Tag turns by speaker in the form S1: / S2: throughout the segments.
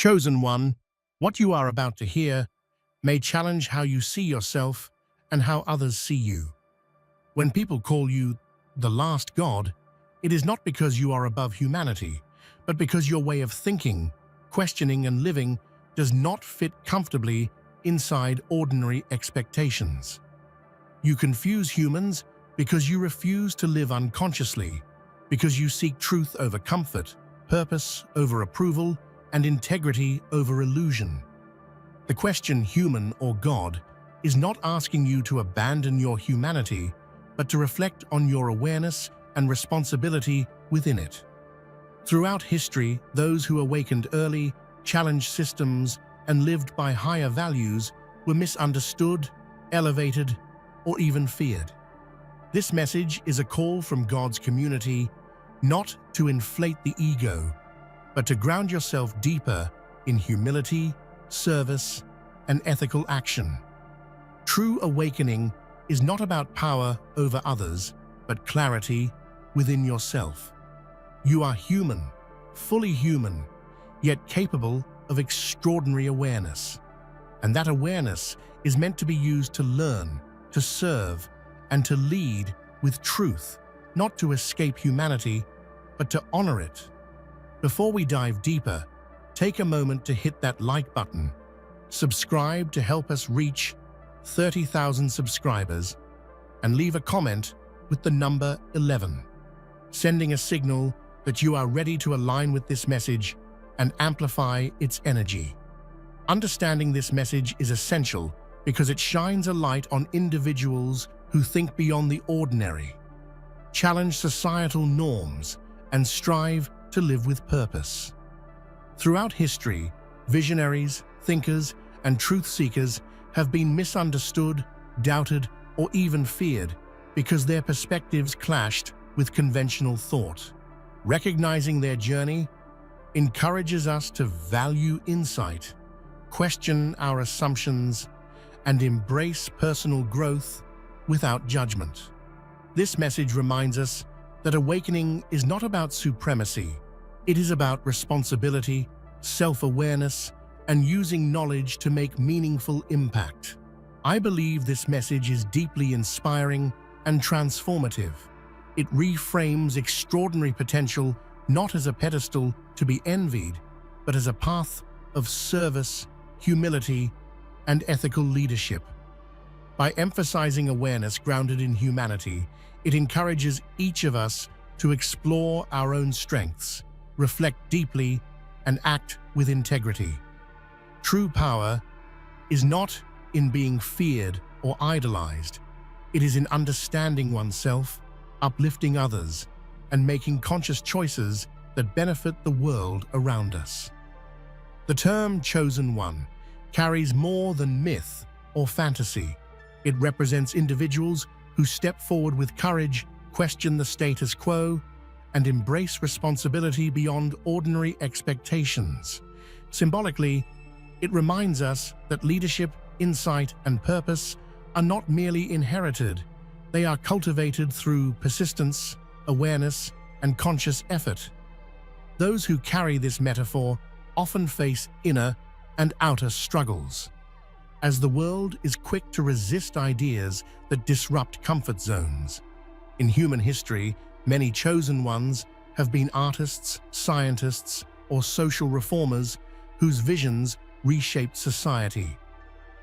S1: Chosen one, what you are about to hear may challenge how you see yourself and how others see you. When people call you the last god, it is not because you are above humanity, but because your way of thinking, questioning, and living does not fit comfortably inside ordinary expectations. You confuse humans because you refuse to live unconsciously, because you seek truth over comfort, purpose over approval, and integrity over illusion. The question, human or God, is not asking you to abandon your humanity, but to reflect on your awareness and responsibility within it. Throughout history, those who awakened early, challenged systems, and lived by higher values were misunderstood, elevated, or even feared. This message is a call from God's community not to inflate the ego, but to ground yourself deeper in humility, service, and ethical action. True awakening is not about power over others, but clarity within yourself. You are human, fully human, yet capable of extraordinary awareness. And that awareness is meant to be used to learn, to serve, and to lead with truth, not to escape humanity, but to honor it. Before we dive deeper, take a moment to hit that like button, subscribe to help us reach 30,000 subscribers, and leave a comment with the number 11, sending a signal that you are ready to align with this message and amplify its energy. Understanding this message is essential because it shines a light on individuals who think beyond the ordinary, challenge societal norms, and strive to live with purpose. Throughout history, visionaries, thinkers, and truth seekers have been misunderstood, doubted, or even feared because their perspectives clashed with conventional thought. Recognizing their journey encourages us to value insight, question our assumptions, and embrace personal growth without judgment. This message reminds us that awakening is not about supremacy. It is about responsibility, self-awareness, and using knowledge to make meaningful impact. I believe this message is deeply inspiring and transformative. It reframes extraordinary potential not as a pedestal to be envied, but as a path of service, humility, and ethical leadership. By emphasizing awareness grounded in humanity, it encourages each of us to explore our own strengths, reflect deeply, and act with integrity. True power is not in being feared or idolized. It is in understanding oneself, uplifting others, and making conscious choices that benefit the world around us. The term chosen one carries more than myth or fantasy. It represents individuals who step forward with courage, question the status quo, and embrace responsibility beyond ordinary expectations. Symbolically, it reminds us that leadership, insight, and purpose are not merely inherited. They are cultivated through persistence, awareness, and conscious effort. Those who carry this metaphor often face inner and outer struggles, as the world is quick to resist ideas that disrupt comfort zones. In human history, many chosen ones have been artists, scientists, or social reformers whose visions reshaped society.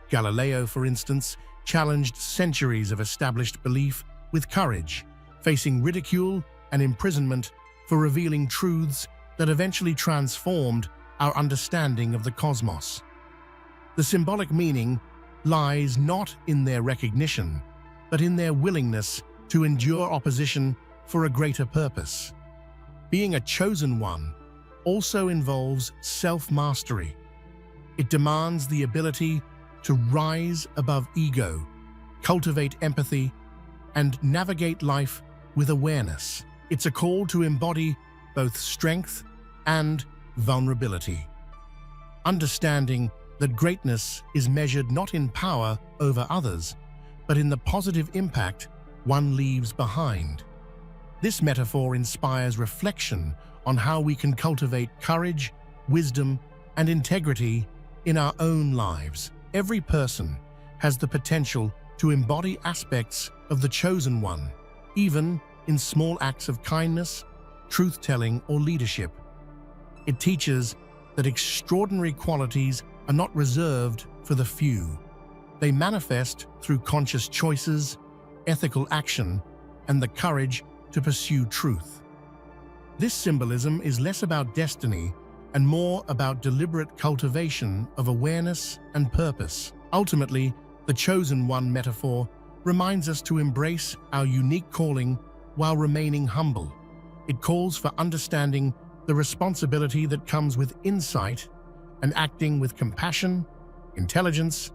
S1: Galileo, for instance, challenged centuries of established belief with courage, facing ridicule and imprisonment for revealing truths that eventually transformed our understanding of the cosmos. The symbolic meaning lies not in their recognition, but in their willingness to endure opposition for a greater purpose. Being a chosen one also involves self-mastery. It demands the ability to rise above ego, cultivate empathy, and navigate life with awareness. It's a call to embody both strength and vulnerability. Understanding that greatness is measured not in power over others, but in the positive impact one leaves behind. This metaphor inspires reflection on how we can cultivate courage, wisdom, and integrity in our own lives. Every person has the potential to embody aspects of the chosen one, even in small acts of kindness, truth-telling, or leadership. It teaches that extraordinary qualities are not reserved for the few. They manifest through conscious choices, ethical action, and the courage to pursue truth. This symbolism is less about destiny and more about deliberate cultivation of awareness and purpose. Ultimately, the chosen one metaphor reminds us to embrace our unique calling while remaining humble. It calls for understanding the responsibility that comes with insight and acting with compassion, intelligence,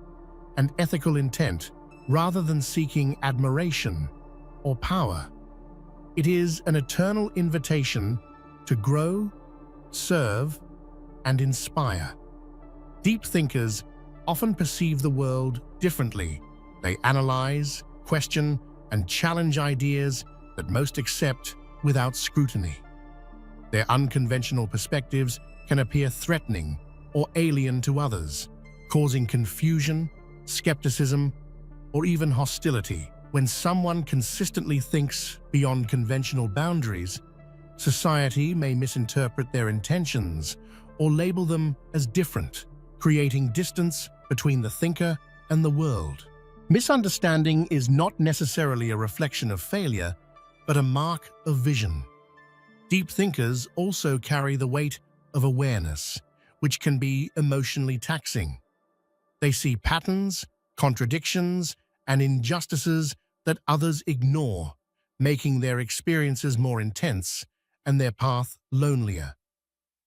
S1: and ethical intent rather than seeking admiration or power. It is an eternal invitation to grow, serve, and inspire. Deep thinkers often perceive the world differently. They analyze, question, and challenge ideas that most accept without scrutiny. Their unconventional perspectives can appear threatening or alien to others, causing confusion, skepticism, or even hostility. When someone consistently thinks beyond conventional boundaries, society may misinterpret their intentions or label them as different, creating distance between the thinker and the world. Misunderstanding is not necessarily a reflection of failure, but a mark of vision. Deep thinkers also carry the weight of awareness, which can be emotionally taxing. They see patterns, contradictions, and injustices that others ignore, making their experiences more intense and their path lonelier.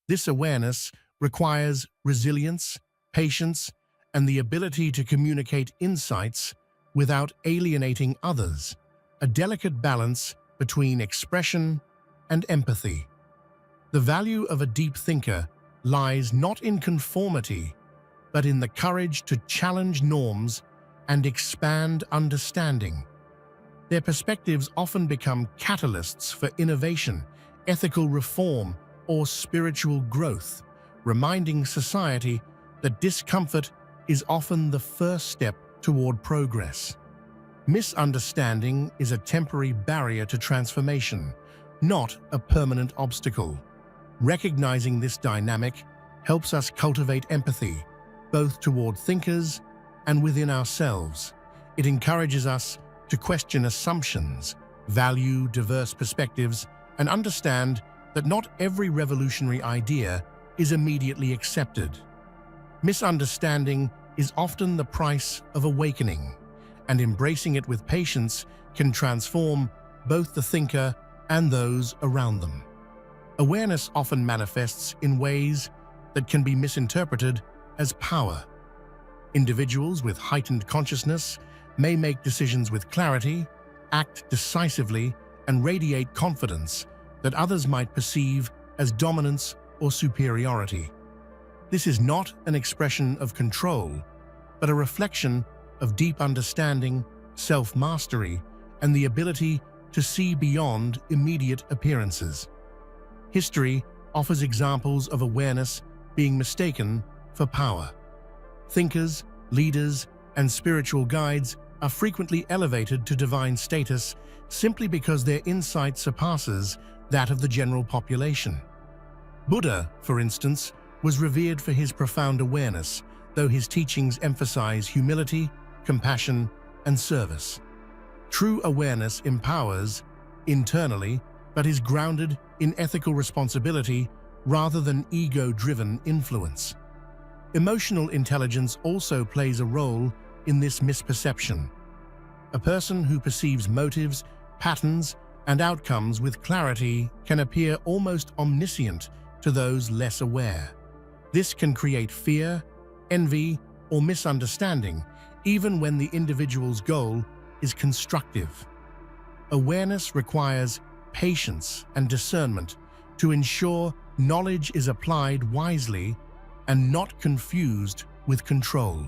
S1: This awareness requires resilience, patience, and the ability to communicate insights without alienating others, a delicate balance between expression and empathy. The value of a deep thinker lies not in conformity, but in the courage to challenge norms and expand understanding. Their perspectives often become catalysts for innovation, ethical reform, or spiritual growth, reminding society that discomfort is often the first step toward progress. Misunderstanding is a temporary barrier to transformation, not a permanent obstacle. Recognizing this dynamic helps us cultivate empathy, both toward thinkers and within ourselves. It encourages us to question assumptions, value diverse perspectives, and understand that not every revolutionary idea is immediately accepted. Misunderstanding is often the price of awakening, and embracing it with patience can transform both the thinker and those around them. Awareness often manifests in ways that can be misinterpreted as power. Individuals with heightened consciousness may make decisions with clarity, act decisively, and radiate confidence that others might perceive as dominance or superiority. This is not an expression of control, but a reflection of deep understanding, self-mastery, and the ability to see beyond immediate appearances. History offers examples of awareness being mistaken for power. Thinkers, leaders, and spiritual guides are frequently elevated to divine status simply because their insight surpasses that of the general population. Buddha, for instance, was revered for his profound awareness, though his teachings emphasize humility, compassion, and service. True awareness empowers internally, but is grounded in ethical responsibility rather than ego-driven influence. Emotional intelligence also plays a role in this misperception. A person who perceives motives, patterns, and outcomes with clarity can appear almost omniscient to those less aware. This can create fear, envy, or misunderstanding, even when the individual's goal is constructive. Awareness requires patience and discernment to ensure knowledge is applied wisely and not confused with control.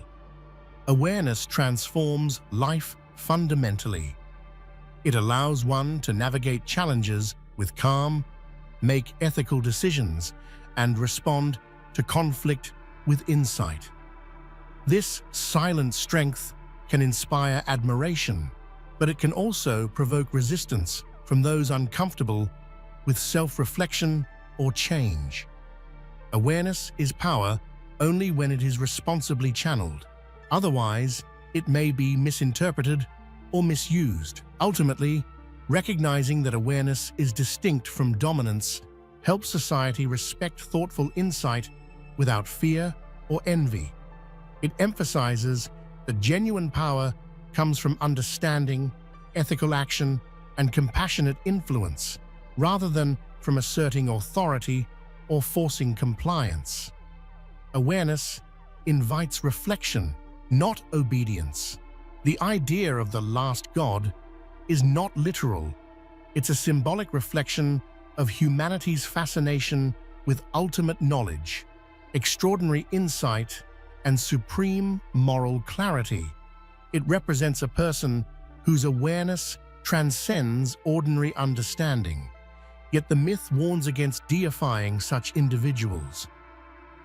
S1: Awareness transforms life fundamentally. It allows one to navigate challenges with calm, make ethical decisions, and respond to conflict with insight. This silent strength can inspire admiration, but it can also provoke resistance from those uncomfortable with self-reflection or change. Awareness is power only when it is responsibly channeled. Otherwise, it may be misinterpreted or misused. Ultimately, recognizing that awareness is distinct from dominance helps society respect thoughtful insight without fear or envy. It emphasizes that genuine power comes from understanding, ethical action, and compassionate influence, rather than from asserting authority or forcing compliance. Awareness invites reflection, not obedience. The idea of the last God is not literal. It's a symbolic reflection of humanity's fascination with ultimate knowledge, extraordinary insight, and supreme moral clarity. It represents a person whose awareness transcends ordinary understanding. Yet the myth warns against deifying such individuals.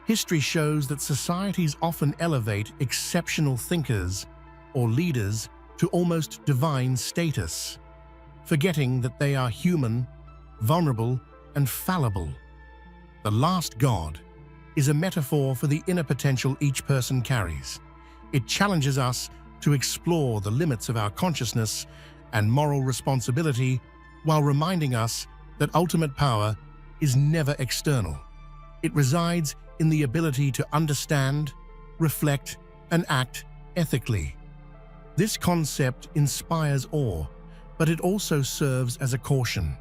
S1: History shows that societies often elevate exceptional thinkers or leaders to almost divine status, forgetting that they are human, vulnerable, and fallible. The last God is a metaphor for the inner potential each person carries. It challenges us to explore the limits of our consciousness and moral responsibility while reminding us that ultimate power is never external. It resides in the ability to understand, reflect, and act ethically. This concept inspires awe, but it also serves as a caution.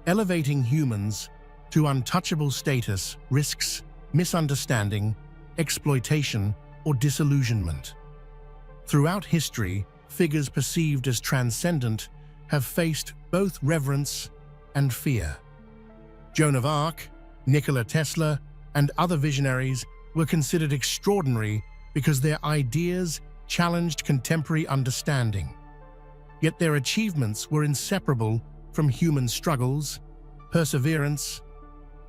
S1: Elevating humans to untouchable status risks misunderstanding, exploitation, or disillusionment. Throughout history, figures perceived as transcendent have faced both reverence and fear. Joan of Arc, Nikola Tesla, and other visionaries were considered extraordinary because their ideas challenged contemporary understanding. Yet their achievements were inseparable from human struggles, perseverance,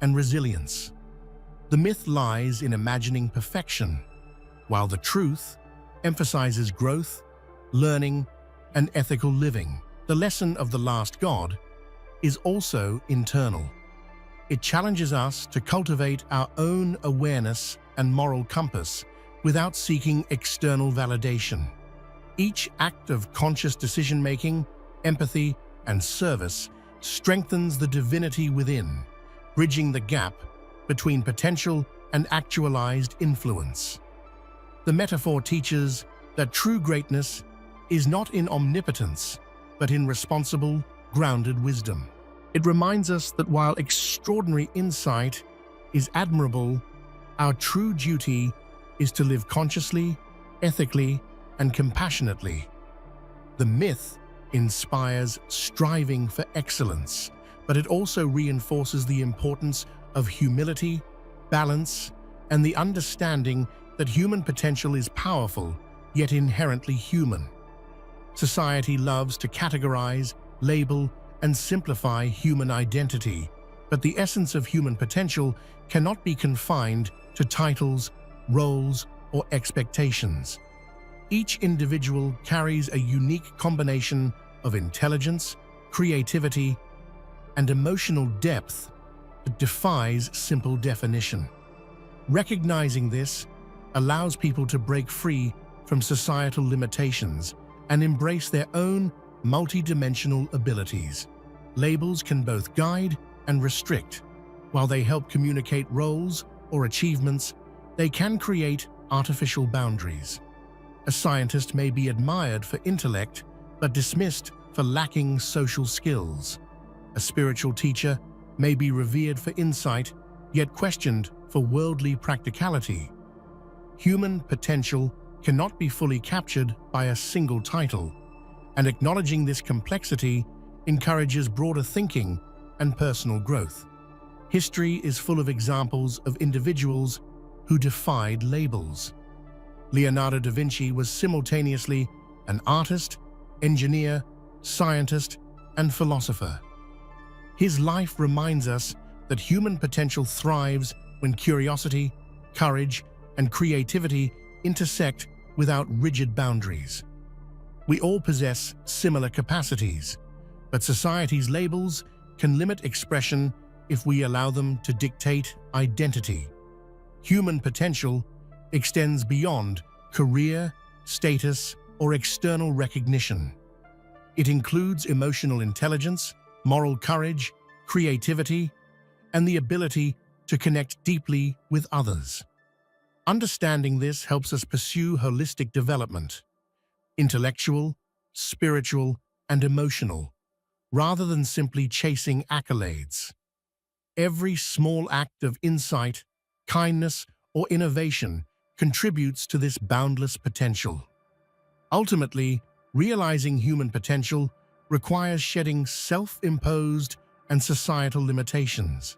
S1: and resilience. The myth lies in imagining perfection, while the truth emphasizes growth, learning, and ethical living. The lesson of the last God is also internal. It challenges us to cultivate our own awareness and moral compass without seeking external validation. Each act of conscious decision-making, empathy, and service strengthens the divinity within, bridging the gap between potential and actualized influence. The metaphor teaches that true greatness is not in omnipotence, but in responsible, grounded wisdom. It reminds us that while extraordinary insight is admirable, our true duty is to live consciously, ethically, and compassionately. The myth inspires striving for excellence, but it also reinforces the importance of humility, balance, and the understanding that human potential is powerful, yet inherently human. Society loves to categorize, label, and simplify human identity, but the essence of human potential cannot be confined to titles, roles, or expectations. Each individual carries a unique combination of intelligence, creativity, and emotional depth that defies simple definition. Recognizing this allows people to break free from societal limitations and embrace their own multidimensional abilities. Labels can both guide and restrict. While they help communicate roles or achievements, they can create artificial boundaries. A scientist may be admired for intellect, but dismissed for lacking social skills. A spiritual teacher may be revered for insight, yet questioned for worldly practicality. Human potential cannot be fully captured by a single title, and acknowledging this complexity encourages broader thinking and personal growth. History is full of examples of individuals who defied labels. Leonardo da Vinci was simultaneously an artist, engineer, scientist, and philosopher. His life reminds us that human potential thrives when curiosity, courage, and creativity intersect without rigid boundaries. We all possess similar capacities, but society's labels can limit expression if we allow them to dictate identity. Human potential extends beyond career, status, or external recognition. It includes emotional intelligence, moral courage, creativity, and the ability to connect deeply with others. Understanding this helps us pursue holistic development, intellectual, spiritual, and emotional, rather than simply chasing accolades. Every small act of insight, kindness, or innovation contributes to this boundless potential. Ultimately, realizing human potential requires shedding self-imposed and societal limitations.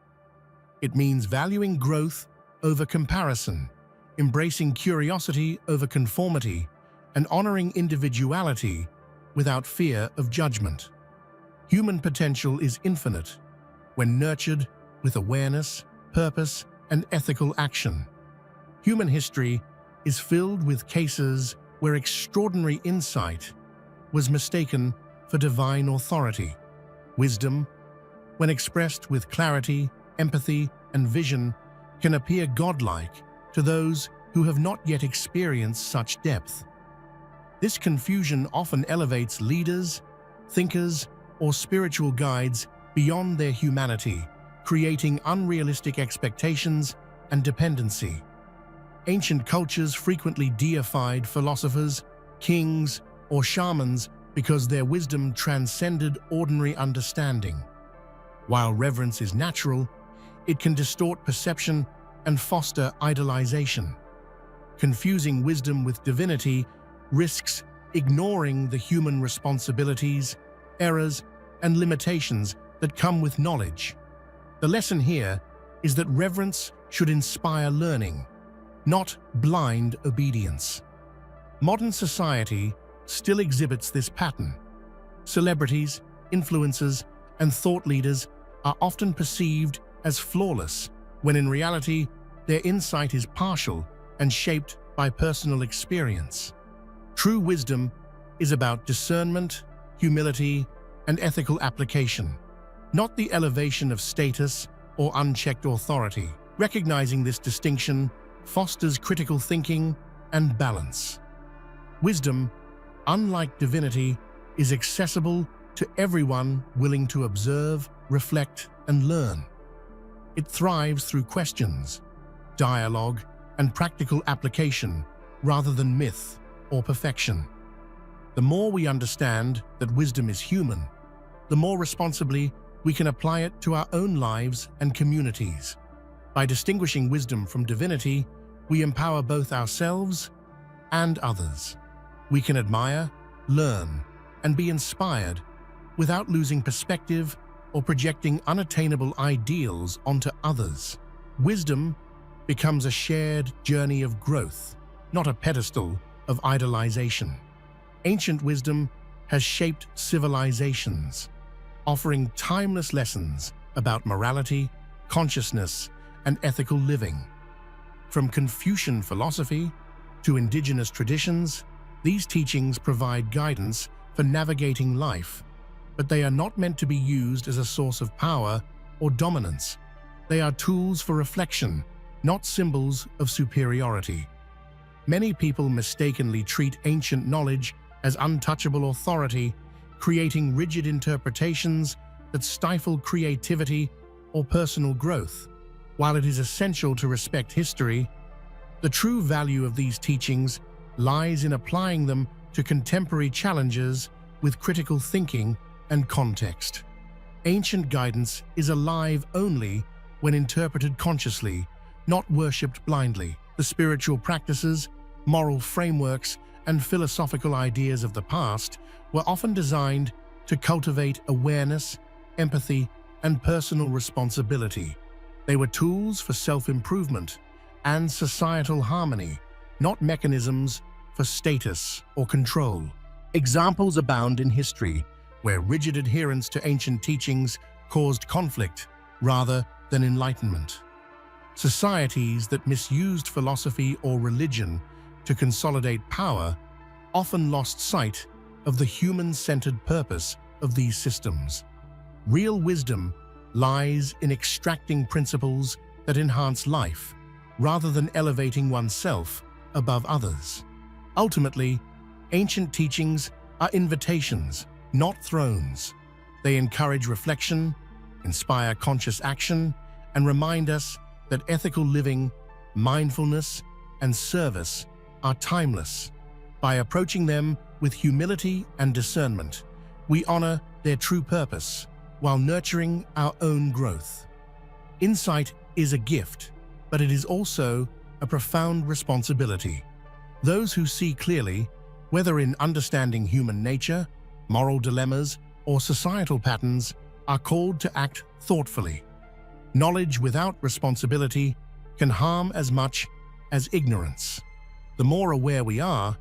S1: It means valuing growth over comparison, embracing curiosity over conformity, and honoring individuality without fear of judgment. Human potential is infinite when nurtured with awareness, purpose, and ethical action. Human history is filled with cases where extraordinary insight was mistaken for divine authority. Wisdom, when expressed with clarity, empathy, and vision, can appear godlike to those who have not yet experienced such depth. This confusion often elevates leaders, thinkers, or spiritual guides beyond their humanity, creating unrealistic expectations and dependency. Ancient cultures frequently deified philosophers, kings, or shamans because their wisdom transcended ordinary understanding. While reverence is natural, it can distort perception and foster idolization. Confusing wisdom with divinity risks ignoring the human responsibilities, errors, and limitations that come with knowledge. The lesson here is that reverence should inspire learning, not blind obedience. Modern society still exhibits this pattern. Celebrities, influencers, and thought leaders are often perceived as flawless, when in reality, their insight is partial and shaped by personal experience. True wisdom is about discernment, humility, and ethical application, not the elevation of status or unchecked authority. Recognizing this distinction fosters critical thinking and balance. Wisdom, unlike divinity, is accessible to everyone willing to observe, reflect, and learn. It thrives through questions, dialogue, and practical application rather than myth or perfection. The more we understand that wisdom is human, the more responsibly we can apply it to our own lives and communities. By distinguishing wisdom from divinity, we empower both ourselves and others. We can admire, learn, and be inspired without losing perspective or projecting unattainable ideals onto others. Wisdom becomes a shared journey of growth, not a pedestal of idolization. Ancient wisdom has shaped civilizations, offering timeless lessons about morality, consciousness, and ethical living. From Confucian philosophy to indigenous traditions, these teachings provide guidance for navigating life, but they are not meant to be used as a source of power or dominance. They are tools for reflection, not symbols of superiority. Many people mistakenly treat ancient knowledge as untouchable authority, creating rigid interpretations that stifle creativity or personal growth. While it is essential to respect history, the true value of these teachings lies in applying them to contemporary challenges with critical thinking and context. Ancient guidance is alive only when interpreted consciously, not worshipped blindly. The spiritual practices, moral frameworks, and philosophical ideas of the past were often designed to cultivate awareness, empathy, and personal responsibility. They were tools for self-improvement and societal harmony, not mechanisms for status or control. Examples abound in history where rigid adherence to ancient teachings caused conflict rather than enlightenment. Societies that misused philosophy or religion to consolidate power often lost sight of the human-centered purpose of these systems. Real wisdom lies in extracting principles that enhance life, rather than elevating oneself above others. Ultimately, ancient teachings are invitations, not thrones. They encourage reflection, inspire conscious action, and remind us that ethical living, mindfulness, and service are timeless. By approaching them with humility and discernment, we honor their true purpose while nurturing our own growth. Insight is a gift, but it is also a profound responsibility. Those who see clearly, whether in understanding human nature, moral dilemmas, or societal patterns, are called to act thoughtfully. Knowledge without responsibility can harm as much as ignorance. The more aware we are,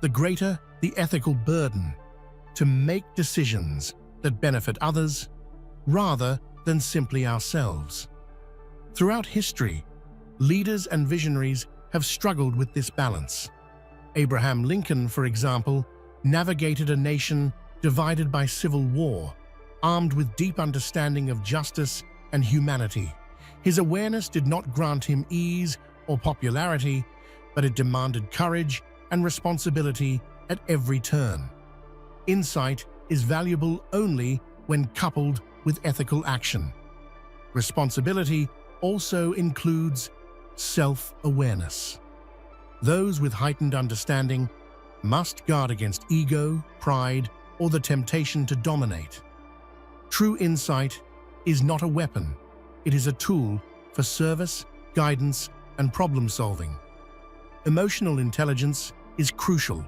S1: the greater the ethical burden to make decisions that benefit others rather than simply ourselves. Throughout history, leaders and visionaries have struggled with this balance. Abraham Lincoln, for example, navigated a nation divided by civil war, armed with deep understanding of justice and humanity. His awareness did not grant him ease or popularity, but it demanded courage and responsibility at every turn. Insight is valuable only when coupled with ethical action. Responsibility also includes self-awareness. Those with heightened understanding must guard against ego, pride, or the temptation to dominate. True insight is not a weapon, it is a tool for service, guidance, and problem-solving. Emotional intelligence is crucial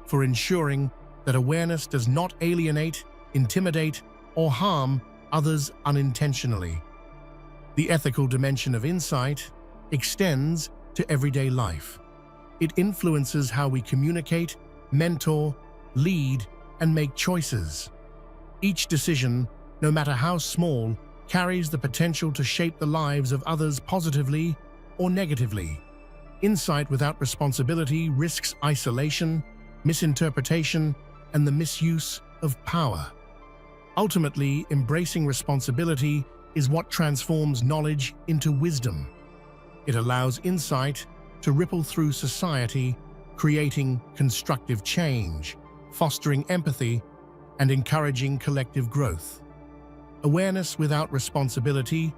S1: for ensuring that awareness does not alienate, intimidate, or harm others unintentionally. The ethical dimension of insight extends to everyday life. It influences how we communicate, mentor, lead, and make choices. Each decision, no matter how small, carries the potential to shape the lives of others positively or negatively. Insight without responsibility risks isolation, misinterpretation, and the misuse of power. Ultimately, embracing responsibility is what transforms knowledge into wisdom. It allows insight to ripple through society, creating constructive change, fostering empathy, and encouraging collective growth. Awareness without responsibility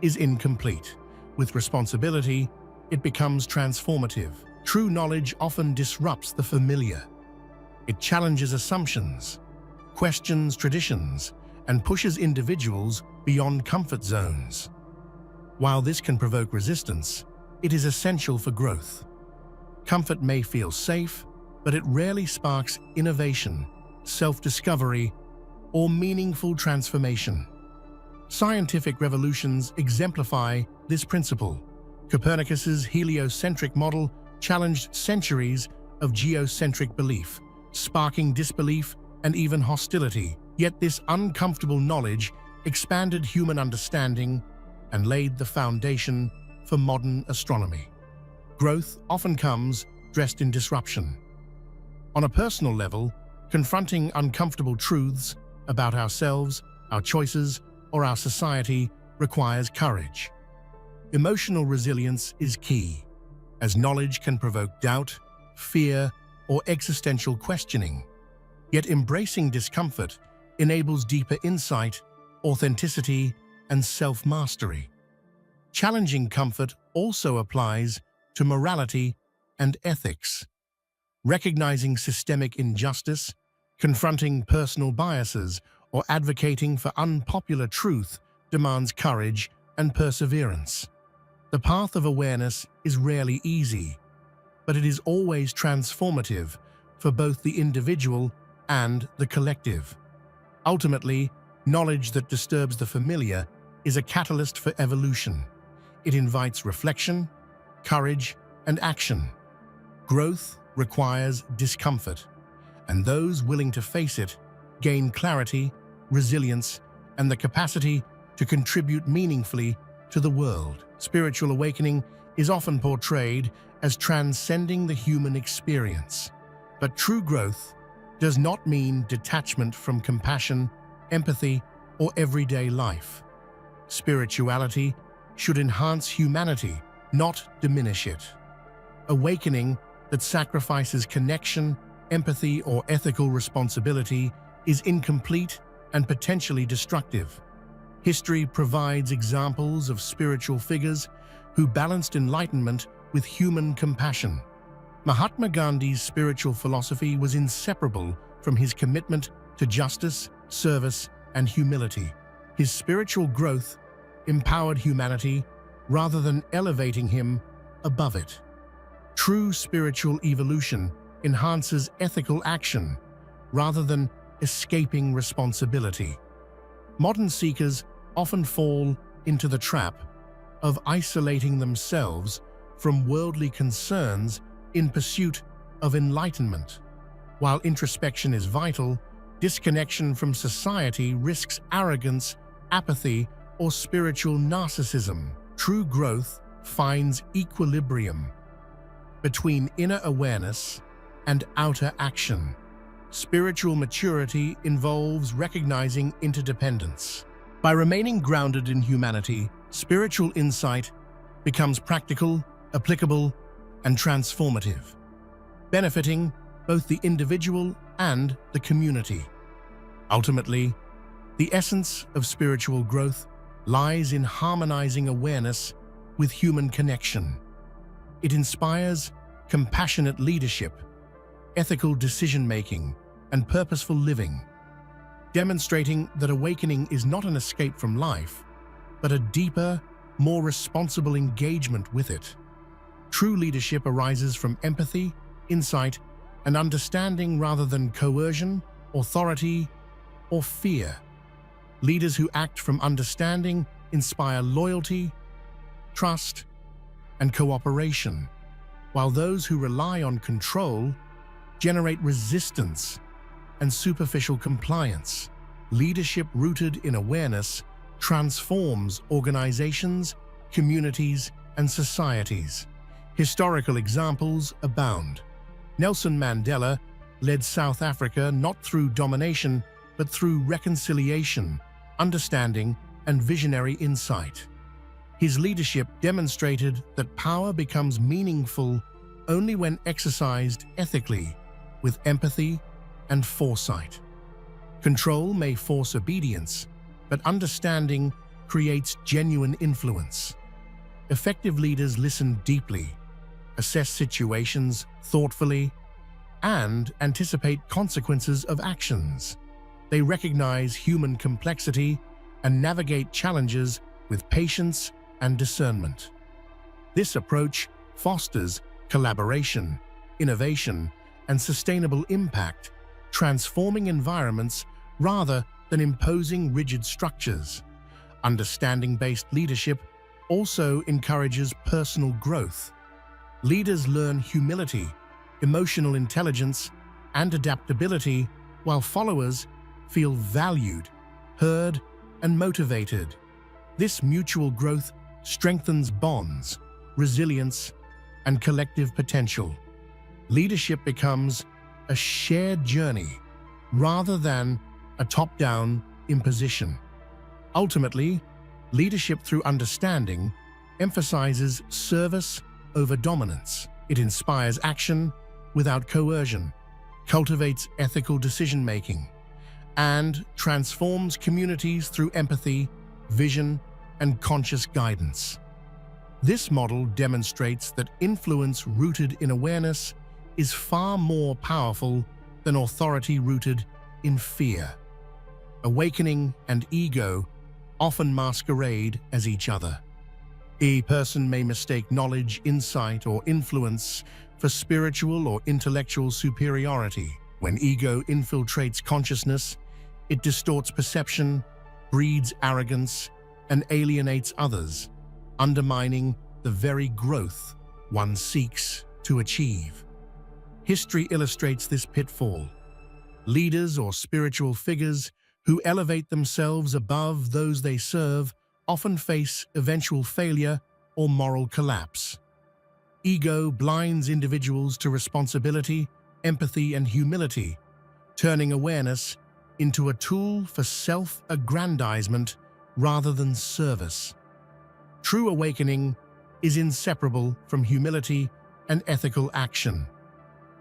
S1: is incomplete. With responsibility, it becomes transformative. True knowledge often disrupts the familiar. It challenges assumptions, questions traditions, and pushes individuals beyond comfort zones. While this can provoke resistance, it is essential for growth. Comfort may feel safe, but it rarely sparks innovation, self-discovery, or meaningful transformation. Scientific revolutions exemplify this principle. Copernicus's heliocentric model challenged centuries of geocentric belief, sparking disbelief and even hostility. Yet this uncomfortable knowledge expanded human understanding and laid the foundation for modern astronomy. Growth often comes dressed in disruption. On a personal level, confronting uncomfortable truths about ourselves, our choices, or our society requires courage. Emotional resilience is key, as knowledge can provoke doubt, fear, or existential questioning. Yet embracing discomfort enables deeper insight, authenticity, and self-mastery. Challenging comfort also applies to morality and ethics. Recognizing systemic injustice, confronting personal biases, or advocating for unpopular truth demands courage and perseverance. The path of awareness is rarely easy, but it is always transformative for both the individual and the collective. Ultimately, knowledge that disturbs the familiar is a catalyst for evolution. It invites reflection, courage, and action. Growth requires discomfort, and those willing to face it gain clarity, resilience, and the capacity to contribute meaningfully to the world. Spiritual awakening is often portrayed as transcending the human experience. But true growth does not mean detachment from compassion, empathy, or everyday life. Spirituality should enhance humanity, not diminish it. Awakening that sacrifices connection, empathy, or ethical responsibility is incomplete and potentially destructive. History provides examples of spiritual figures who balanced enlightenment with human compassion. Mahatma Gandhi's spiritual philosophy was inseparable from his commitment to justice, service, and humility. His spiritual growth empowered humanity rather than elevating him above it. True spiritual evolution enhances ethical action rather than escaping responsibility. Modern seekers often fall into the trap of isolating themselves from worldly concerns in pursuit of enlightenment. While introspection is vital, disconnection from society risks arrogance, apathy, or spiritual narcissism. True growth finds equilibrium between inner awareness and outer action. Spiritual maturity involves recognizing interdependence. By remaining grounded in humanity, spiritual insight becomes practical, applicable, and transformative, benefiting both the individual and the community. Ultimately, the essence of spiritual growth lies in harmonizing awareness with human connection. It inspires compassionate leadership, ethical decision-making, and purposeful living, demonstrating that awakening is not an escape from life, but a deeper, more responsible engagement with it. True leadership arises from empathy, insight, and understanding rather than coercion, authority, or fear. Leaders who act from understanding inspire loyalty, trust, and cooperation, while those who rely on control generate resistance and superficial compliance. Leadership rooted in awareness transforms organizations, communities, and societies. Historical examples abound. Nelson Mandela led South Africa not through domination, but through reconciliation, understanding, and visionary insight. His leadership demonstrated that power becomes meaningful only when exercised ethically, with empathy and foresight. Control may force obedience, but understanding creates genuine influence. Effective leaders listen deeply, assess situations thoughtfully, and anticipate consequences of actions. They recognize human complexity and navigate challenges with patience and discernment. This approach fosters collaboration, innovation, and sustainable impact, transforming environments rather than imposing rigid structures. Understanding-based leadership also encourages personal growth. Leaders learn humility, emotional intelligence, and adaptability, while followers feel valued, heard, and motivated. This mutual growth strengthens bonds, resilience, and collective potential. Leadership becomes a shared journey rather than a top-down imposition. Ultimately, leadership through understanding emphasizes service over dominance. It inspires action without coercion, cultivates ethical decision-making, and transforms communities through empathy, vision, and conscious guidance. This model demonstrates that influence rooted in awareness is far more powerful than authority rooted in fear. Awakening and ego often masquerade as each other. A person may mistake knowledge, insight, or influence for spiritual or intellectual superiority. When ego infiltrates consciousness, it distorts perception, breeds arrogance, and alienates others, undermining the very growth one seeks to achieve. History illustrates this pitfall. Leaders or spiritual figures who elevate themselves above those they serve often face eventual failure or moral collapse. Ego blinds individuals to responsibility, empathy, and humility, turning awareness into a tool for self-aggrandizement rather than service. True awakening is inseparable from humility and ethical action.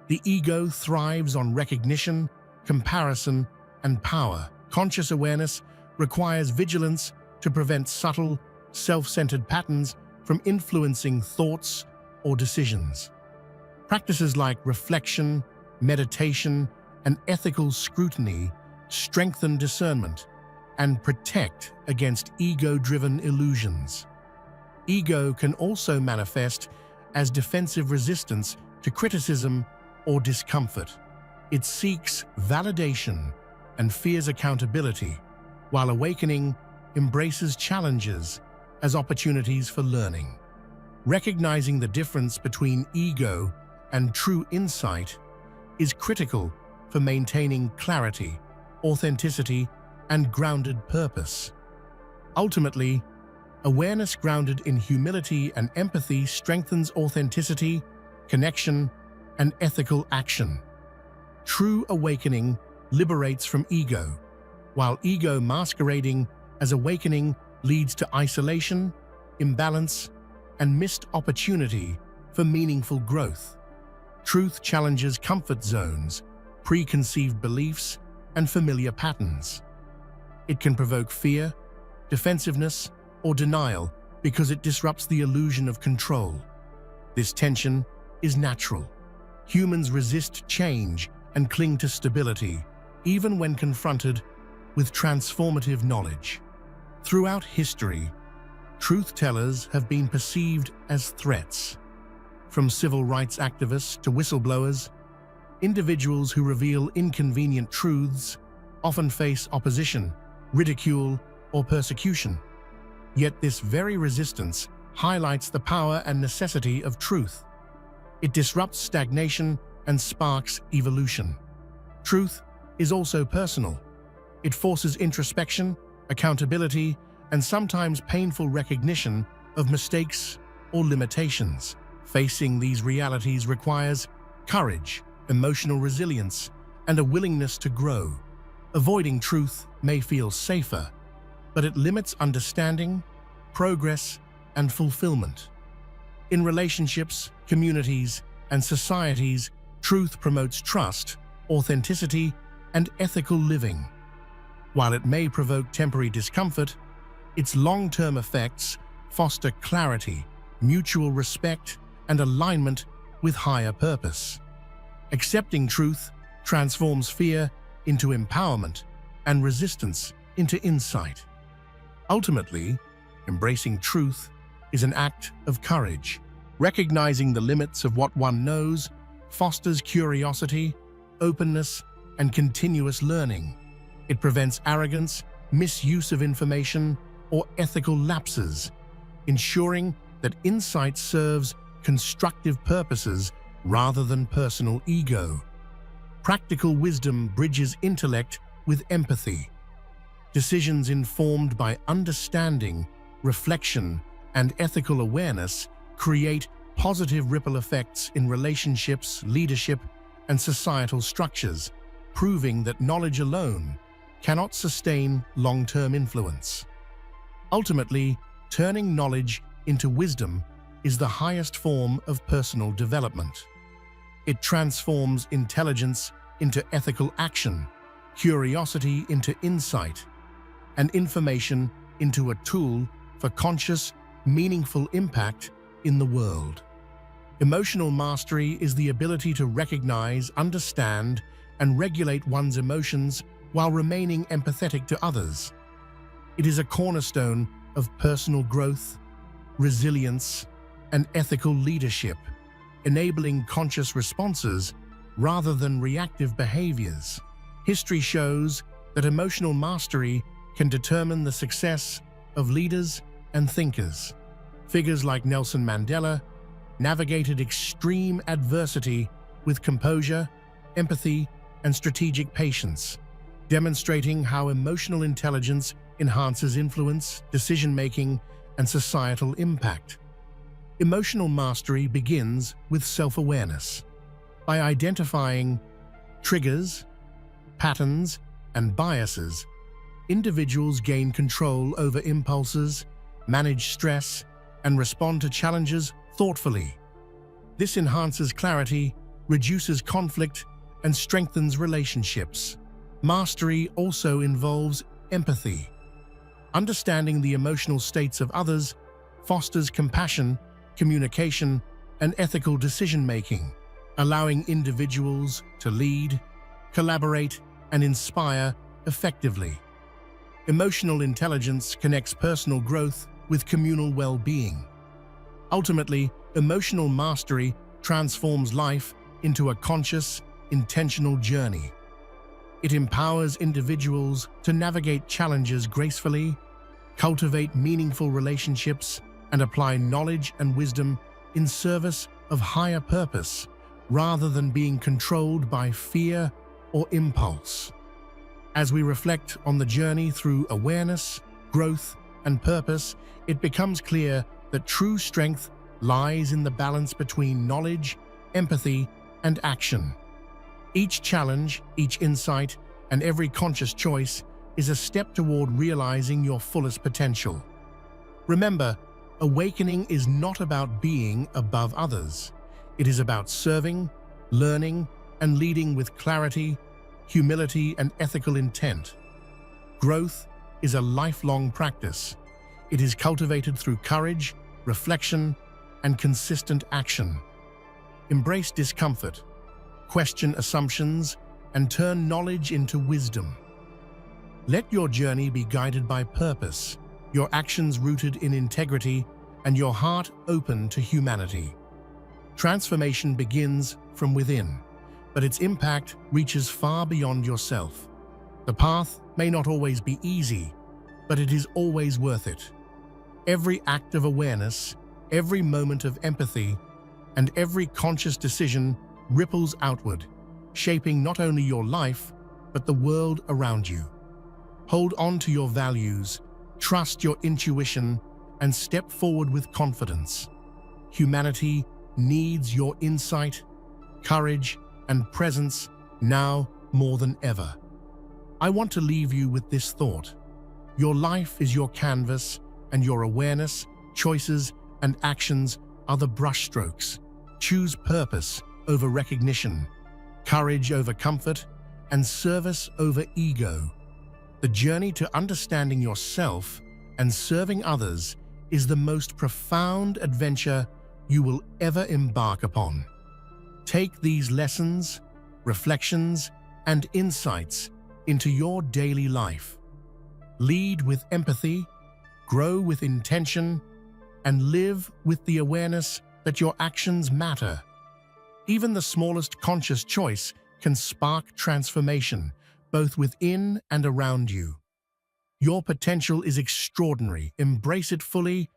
S1: The ego thrives on recognition, comparison, and power. Conscious awareness requires vigilance to prevent subtle, self-centered patterns from influencing thoughts or decisions. Practices like reflection, meditation, and ethical scrutiny strengthen discernment and protect against ego-driven illusions. Ego can also manifest as defensive resistance to criticism or discomfort. It seeks validation and fears accountability, while awakening embraces challenges as opportunities for learning. Recognizing the difference between ego and true insight is critical for maintaining clarity, authenticity, and grounded purpose. Ultimately, awareness grounded in humility and empathy strengthens authenticity, connection, and ethical action. True awakening liberates from ego, while ego masquerading as awakening leads to isolation, imbalance, and missed opportunity for meaningful growth. Truth challenges comfort zones, preconceived beliefs, and familiar patterns. It can provoke fear, defensiveness, or denial because it disrupts the illusion of control. This tension is natural. Humans resist change and cling to stability, even when confronted with transformative knowledge. Throughout history, truth-tellers have been perceived as threats. From civil rights activists to whistleblowers, individuals who reveal inconvenient truths often face opposition, ridicule, or persecution. Yet this very resistance highlights the power and necessity of truth. It disrupts stagnation and sparks evolution. Truth is also personal. It forces introspection, accountability, and sometimes painful recognition of mistakes or limitations. Facing these realities requires courage, emotional resilience, and a willingness to grow. Avoiding truth may feel safer, but it limits understanding, progress, and fulfillment. In relationships, communities, and societies, truth promotes trust, authenticity, and ethical living. While it may provoke temporary discomfort, its long-term effects foster clarity, mutual respect, and alignment with higher purpose. Accepting truth transforms fear into empowerment and resistance into insight. Ultimately, embracing truth is an act of courage. Recognizing the limits of what one knows fosters curiosity, openness, and continuous learning. It prevents arrogance, misuse of information, or ethical lapses, ensuring that insight serves constructive purposes rather than personal ego. Practical wisdom bridges intellect with empathy. Decisions informed by understanding, reflection, and ethical awareness create positive ripple effects in relationships, leadership, and societal structures, proving that knowledge alone cannot sustain long-term influence. Ultimately, turning knowledge into wisdom is the highest form of personal development. It transforms intelligence into ethical action, curiosity into insight, and information into a tool for conscious, meaningful impact in the world. Emotional mastery is the ability to recognize, understand, and regulate one's emotions while remaining empathetic to others. It is a cornerstone of personal growth, resilience, and ethical leadership, enabling conscious responses rather than reactive behaviors. History shows that emotional mastery can determine the success of leaders and thinkers. Figures like Nelson Mandela navigated extreme adversity with composure, empathy, and strategic patience, demonstrating how emotional intelligence enhances influence, decision-making, and societal impact. Emotional mastery begins with self-awareness. By identifying triggers, patterns, and biases, individuals gain control over impulses, manage stress, and respond to challenges thoughtfully. This enhances clarity, reduces conflict, and strengthens relationships. Mastery also involves empathy. Understanding the emotional states of others fosters compassion, communication, and ethical decision-making, allowing individuals to lead, collaborate, and inspire effectively. Emotional intelligence connects personal growth with communal well-being. Ultimately, emotional mastery transforms life into a conscious, intentional journey. It empowers individuals to navigate challenges gracefully, cultivate meaningful relationships, and apply knowledge and wisdom in service of higher purpose, rather than being controlled by fear or impulse. As we reflect on the journey through awareness, growth, and purpose, it becomes clear that true strength lies in the balance between knowledge, empathy, and action. Each challenge, each insight, and every conscious choice is a step toward realizing your fullest potential. Remember, awakening is not about being above others. It is about serving, learning, and leading with clarity, humility, and ethical intent. Growth is a lifelong practice. It is cultivated through courage, reflection, and consistent action. Embrace discomfort, question assumptions, and turn knowledge into wisdom. Let your journey be guided by purpose, your actions rooted in integrity, and your heart open to humanity. Transformation begins from within, but its impact reaches far beyond yourself. The path may not always be easy, but it is always worth it. Every act of awareness, every moment of empathy, and every conscious decision ripples outward, shaping not only your life, but the world around you. Hold on to your values, trust your intuition, and step forward with confidence. Humanity needs your insight, courage, and presence now more than ever. I want to leave you with this thought. Your life is your canvas, and your awareness, choices, and actions are the brushstrokes. Choose purpose over recognition, courage over comfort, and service over ego. The journey to understanding yourself and serving others is the most profound adventure you will ever embark upon. Take these lessons, reflections, and insights into your daily life. Lead with empathy, grow with intention, and live with the awareness that your actions matter. Even the smallest conscious choice can spark transformation, both within and around you. Your potential is extraordinary. Embrace it fully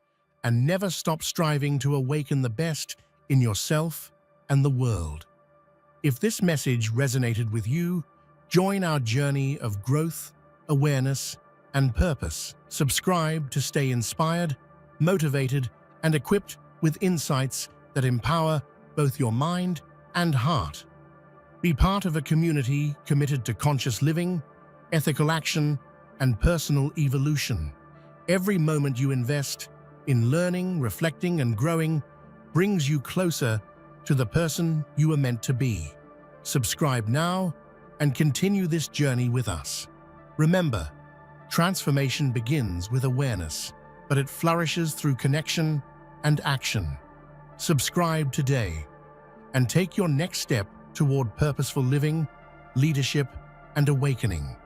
S1: and never stop striving to awaken the best in yourself and the world. If this message resonated with you, join our journey of growth, awareness, and purpose. Subscribe to stay inspired, motivated, and equipped with insights that empower both your mind and heart. Be part of a community committed to conscious living, ethical action, and personal evolution. Every moment you invest in learning, reflecting, and growing brings you closer to the person you are meant to be. Subscribe now and continue this journey with us. Remember, transformation begins with awareness, but it flourishes through connection and action. Subscribe today and take your next step toward purposeful living, leadership, and awakening.